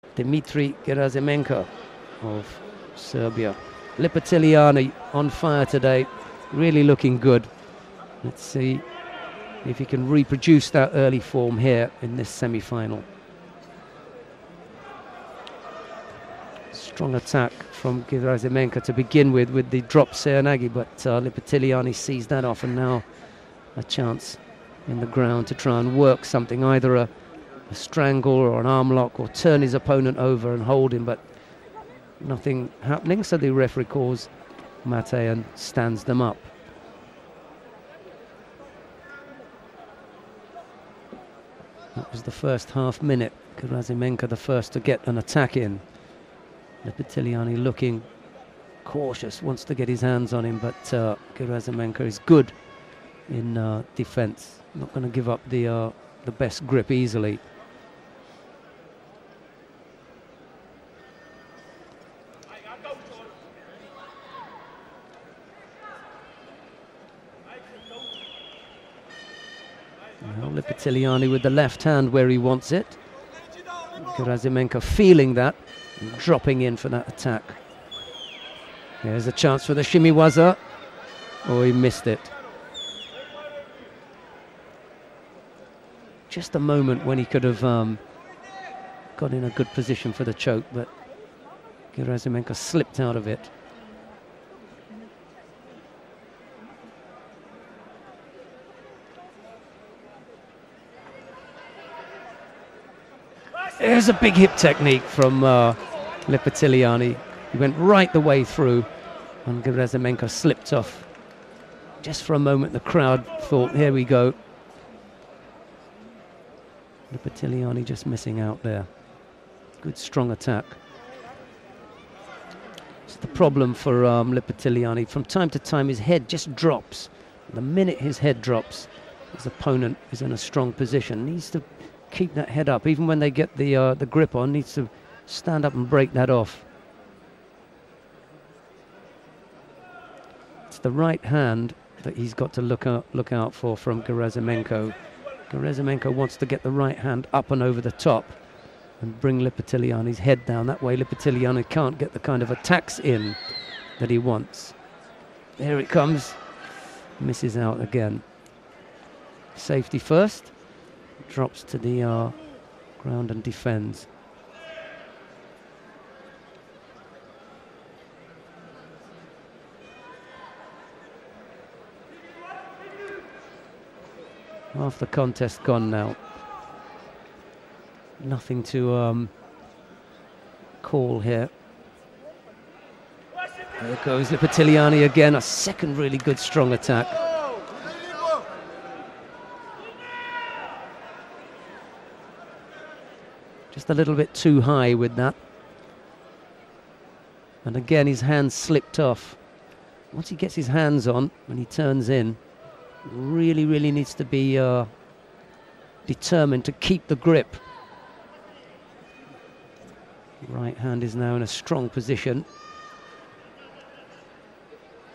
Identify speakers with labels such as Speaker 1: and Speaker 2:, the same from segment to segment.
Speaker 1: Dmitri Gerasimenko of Serbia. Liparteliani on fire today, really looking good. Let's see if he can reproduce that early form here in this semi-final. Strong attack from Gerasimenko to begin with the drop Seoinage, but Liparteliani sees that off, and now a chance in the ground to try and work something, either a strangle or an arm lock, or turn his opponent over and hold him, but nothing happening, so the referee calls mate and stands them up. That was the first half minute. Gerasimenko the first to get an attack in. Liparteliani looking cautious, wants to get his hands on him, but Gerasimenko is good in defense. Not going to give up the best grip easily. Now Liparteliani with the left hand where he wants it. Gerasimenko feeling that and dropping in for that attack. There's a chance for the shimiwaza. Oh, he missed it. Just a moment when he could have got in a good position for the choke, but Gerasimenko slipped out of it. There's a big hip technique from Liparteliani. He went right the way through, and Gerasimenko slipped off. Just for a moment, the crowd thought, here we go. Liparteliani just missing out there. Good strong attack. It's the problem for Liparteliani. From time to time, his head just drops. The minute his head drops, his opponent is in a strong position. He needs to keep that head up, even when they get the grip on. Needs to stand up and break that off. It's the right hand that he's got to look out for from Gerasimenko. Gerasimenko wants to get the right hand up and over the top and bring Liparteliani's head down. That way Liparteliani can't get the kind of attacks in that he wants. There it comes. Misses out again. Safety first. Drops to the ground and defends. Half the contest gone now. Nothing to call here. There goes Liparteliani again. A second really good strong attack. Just a little bit too high with that. And again, his hand slipped off. Once he gets his hands on, when he turns in, really needs to be determined to keep the grip. Right hand is now in a strong position.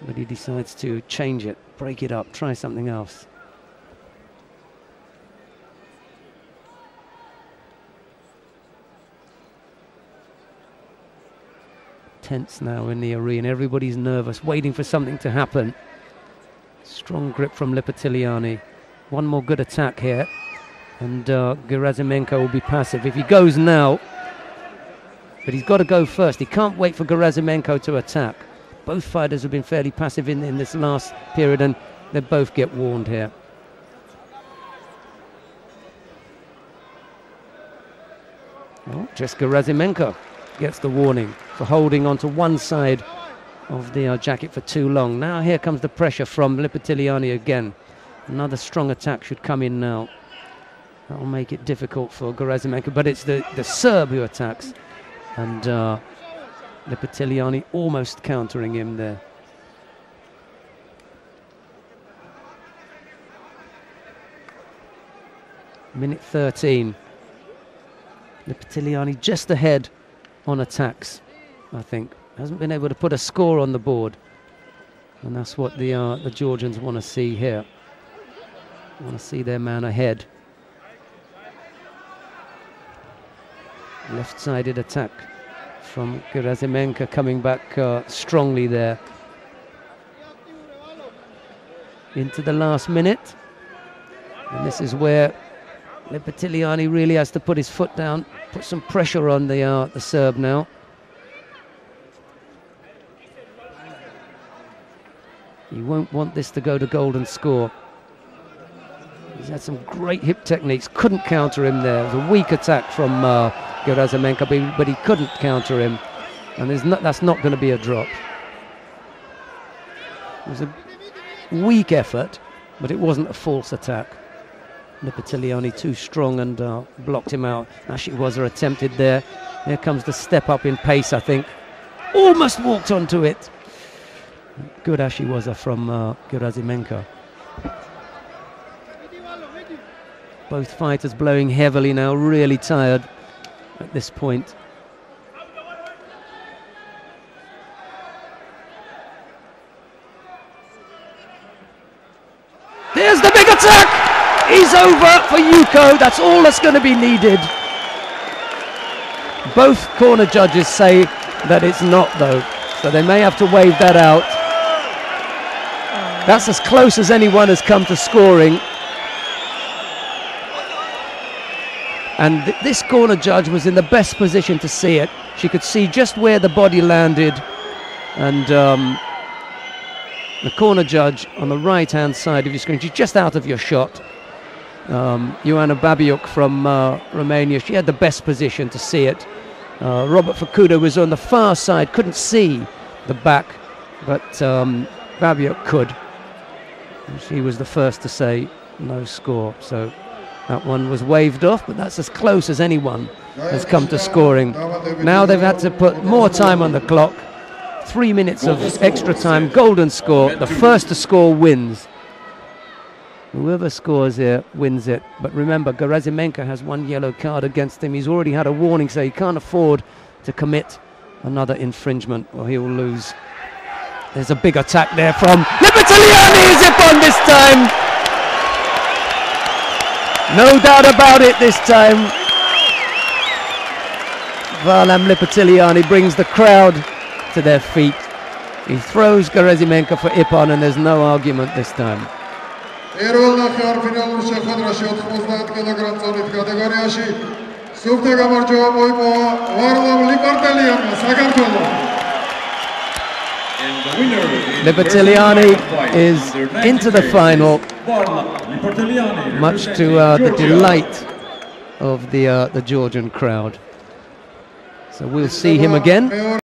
Speaker 1: But he decides to change it, break it up, try something else. Tense now in the arena. Everybody's nervous, waiting for something to happen. Strong grip from Liparteliani. One more good attack here, and Gerasimenko will be passive if he goes now. But he's got to go first. He can't wait for Gerasimenko to attack. Both fighters have been fairly passive in this last period, and they both get warned here. Well, just Gerasimenko gets the warning for holding onto one side of the jacket for too long. Now here comes the pressure from Liparteliani again. Another strong attack should come in now. That will make it difficult for Gerasimenko, but it's the Serb who attacks, and Liparteliani almost countering him there. Minute 13. Liparteliani just ahead on attacks, I think. Hasn't been able to put a score on the board, and that's what the Georgians want to see here. Want to see their man ahead. Left-sided attack from Gerasimenko, coming back strongly there. Into the last minute. And this is where Liparteliani really has to put his foot down, put some pressure on the Serb now. He won't want this to go to golden score. He's had some great hip techniques, couldn't counter him there. It was a weak attack from Gerasimenko, but he couldn't counter him. And that's not going to be a drop. It was a weak effort, but it wasn't a false attack. Liparteliani too strong and blocked him out. Ashiwaza attempted there. Here comes the step up in pace, I think. Almost walked onto it. Good Ashiwaza from Gerasimenko. Both fighters blowing heavily now, really tired at this point. There's the big attack! He's over for Yuko. That's all that's going to be needed. Both corner judges say that it's not, though, so they may have to wave that out. That's as close as anyone has come to scoring. And this corner judge was in the best position to see it. She could see just where the body landed, and the corner judge on the right-hand side of your screen, she's just out of your shot. Ioana Babiuk from Romania, she had the best position to see it. Robert Facuda was on the far side, couldn't see the back, but Babiuk could. And she was the first to say no score, so that one was waved off, but that's as close as anyone has come to scoring. Now they've had to put more time on the clock. 3 minutes of extra time, golden score. The first to score wins. Whoever scores here wins it. But remember, Gerasimenko has 1 yellow card against him. He's already had a warning, so he can't afford to commit another infringement or he will lose. There's a big attack there from Liparteliani. Zip on this time. No doubt about it this time. Varlam Liparteliani brings the crowd to their feet. He throws Gerasimenko for Ippon, and there's no argument this time. Liparteliani is into the final, much to the delight of the Georgian crowd. So we'll see him again.